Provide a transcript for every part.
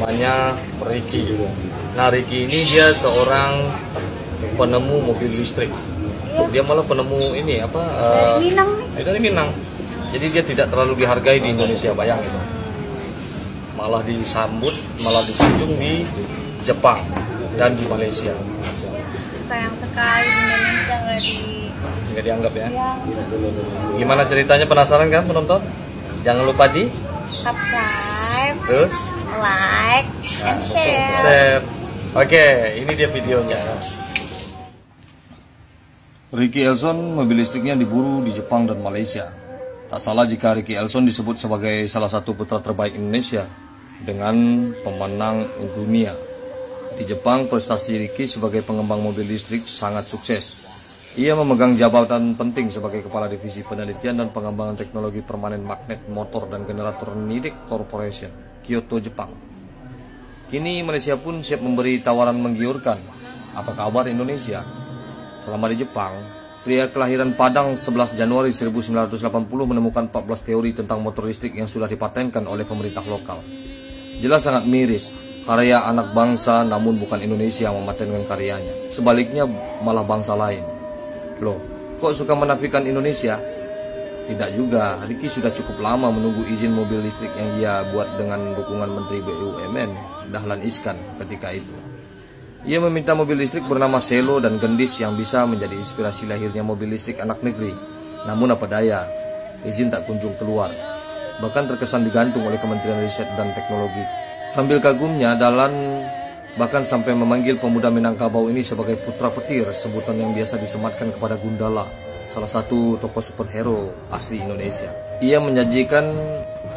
namanya Ricky. Nah, Ricky ini dia seorang penemu mobil listrik. Dia malah penemu ini apa? Dari Minang. Jadi dia tidak terlalu dihargai di Indonesia, bayangin. Malah disambut, malah disanjung di Jepang dan di Malaysia. Sayang sekali Indonesia nggak dianggap ya. Gimana ceritanya, penasaran kan penonton? Jangan lupa di subscribe, terus like, and share. Oke, ini dia videonya. Ricky Elson mobil listriknya diburu di Jepang dan Malaysia. Tak salah jika Ricky Elson disebut sebagai salah satu putra terbaik Indonesia dengan pemenang dunia. Di Jepang, prestasi Ricky sebagai pengembang mobil listrik sangat sukses. Ia memegang jabatan penting sebagai Kepala Divisi Penelitian dan Pengembangan Teknologi Permanen Magnet Motor dan Generator Nidec Corporation, Kyoto, Jepang. Kini Malaysia pun siap memberi tawaran menggiurkan. Apa kabar Indonesia? Selama di Jepang, pria kelahiran Padang 11 Januari 1980 menemukan 14 teori tentang motor listrik yang sudah dipatenkan oleh pemerintah lokal. Jelas sangat miris, karya anak bangsa namun bukan Indonesia yang mematenkan karyanya. Sebaliknya malah bangsa lain. Loh, kok suka menafikan Indonesia? Tidak juga, Ricky sudah cukup lama menunggu izin mobil listrik yang ia buat dengan dukungan Menteri BUMN, Dahlan Iskan ketika itu. Ia meminta mobil listrik bernama Selo dan Gendis yang bisa menjadi inspirasi lahirnya mobil listrik anak negeri. Namun apa daya, izin tak kunjung keluar. Bahkan terkesan digantung oleh Kementerian Riset dan Teknologi. Sambil kagumnya, Dahlan bahkan sampai memanggil pemuda Minangkabau ini sebagai putra petir, sebutan yang biasa disematkan kepada Gundala, salah satu tokoh superhero asli Indonesia. Ia menjanjikan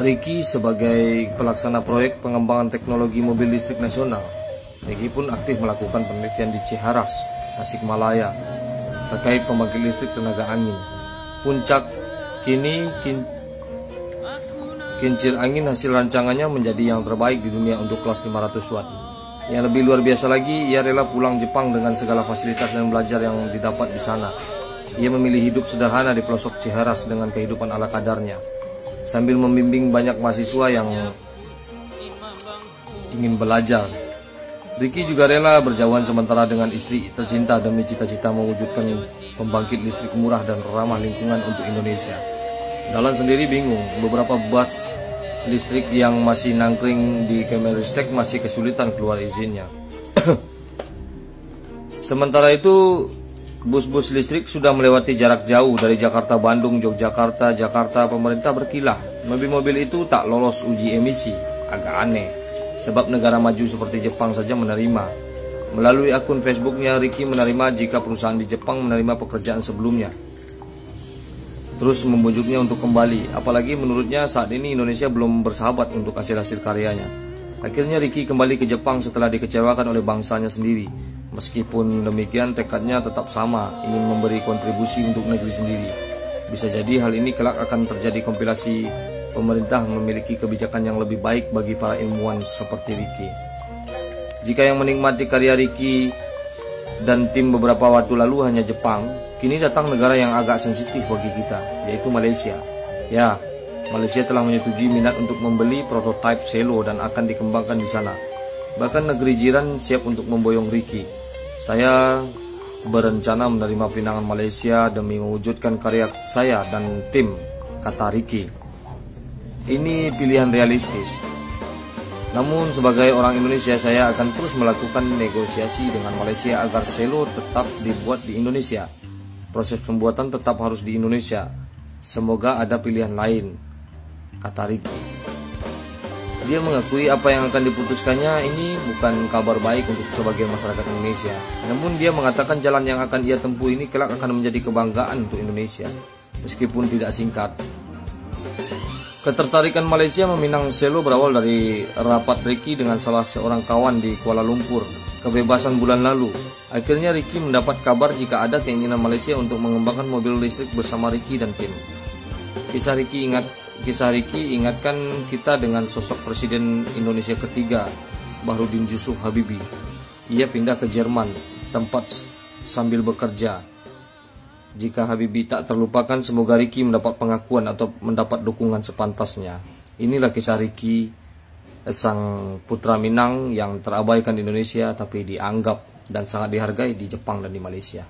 Ricky sebagai pelaksana proyek pengembangan teknologi mobil listrik nasional. Ricky pun aktif melakukan penelitian di Ciharas, Tasikmalaya, terkait pembangkit listrik tenaga angin. Puncak kini kincir angin hasil rancangannya menjadi yang terbaik di dunia untuk kelas 500 watt. Yang lebih luar biasa lagi, ia rela pulang Jepang dengan segala fasilitas dan belajar yang didapat di sana. Ia memilih hidup sederhana di pelosok Ciharas dengan kehidupan ala kadarnya, sambil membimbing banyak mahasiswa yang ingin belajar. Ricky juga rela berjauhan sementara dengan istri tercinta demi cita-cita mewujudkan pembangkit listrik murah dan ramah lingkungan untuk Indonesia. Dahlan sendiri bingung, beberapa bus listrik yang masih nangkring di Kemenristek masih kesulitan keluar izinnya. Sementara itu, bus-bus listrik sudah melewati jarak jauh dari Jakarta, Bandung, Yogyakarta, Jakarta. Pemerintah berkilah mobil-mobil itu tak lolos uji emisi. Agak aneh, sebab negara maju seperti Jepang saja menerima. Melalui akun Facebooknya, Ricky menerima jika perusahaan di Jepang menerima pekerjaan sebelumnya, terus membujuknya untuk kembali. Apalagi menurutnya saat ini Indonesia belum bersahabat untuk hasil-hasil karyanya. Akhirnya Ricky kembali ke Jepang setelah dikecewakan oleh bangsanya sendiri. Meskipun demikian, tekadnya tetap sama, ingin memberi kontribusi untuk negeri sendiri. Bisa jadi hal ini kelak akan terjadi kompilasi pemerintah memiliki kebijakan yang lebih baik bagi para ilmuwan seperti Ricky. Jika yang menikmati karya Ricky dan tim beberapa waktu lalu hanya Jepang, kini datang negara yang agak sensitif bagi kita, yaitu Malaysia. Ya, Malaysia telah menyetujui minat untuk membeli prototipe Selo dan akan dikembangkan di sana. Bahkan negeri jiran siap untuk memboyong Ricky. Saya berencana menerima pinangan Malaysia demi mewujudkan karya saya dan tim, kata Ricky. Ini pilihan realistis. Namun sebagai orang Indonesia, saya akan terus melakukan negosiasi dengan Malaysia agar Selo tetap dibuat di Indonesia. Proses pembuatan tetap harus di Indonesia. Semoga ada pilihan lain, kata Ricky. Dia mengakui apa yang akan diputuskannya ini bukan kabar baik untuk sebagian masyarakat Indonesia. Namun dia mengatakan jalan yang akan ia tempuh ini kelak akan menjadi kebanggaan untuk Indonesia, meskipun tidak singkat. Ketertarikan Malaysia meminang Selo berawal dari rapat Ricky dengan salah seorang kawan di Kuala Lumpur, kebebasan bulan lalu. Akhirnya Ricky mendapat kabar jika ada keinginan Malaysia untuk mengembangkan mobil listrik bersama Ricky dan tim. Kisah Ricky ingatkan kita dengan sosok Presiden Indonesia ketiga, Bahrudin Yusuf Habibie. Ia pindah ke Jerman, tempat sambil bekerja. Jika Habibie tak terlupakan, semoga Ricky mendapat pengakuan atau mendapat dukungan sepantasnya. Inilah kisah Ricky sang putra Minang yang terabaikan di Indonesia tapi dianggap dan sangat dihargai di Jepang dan di Malaysia.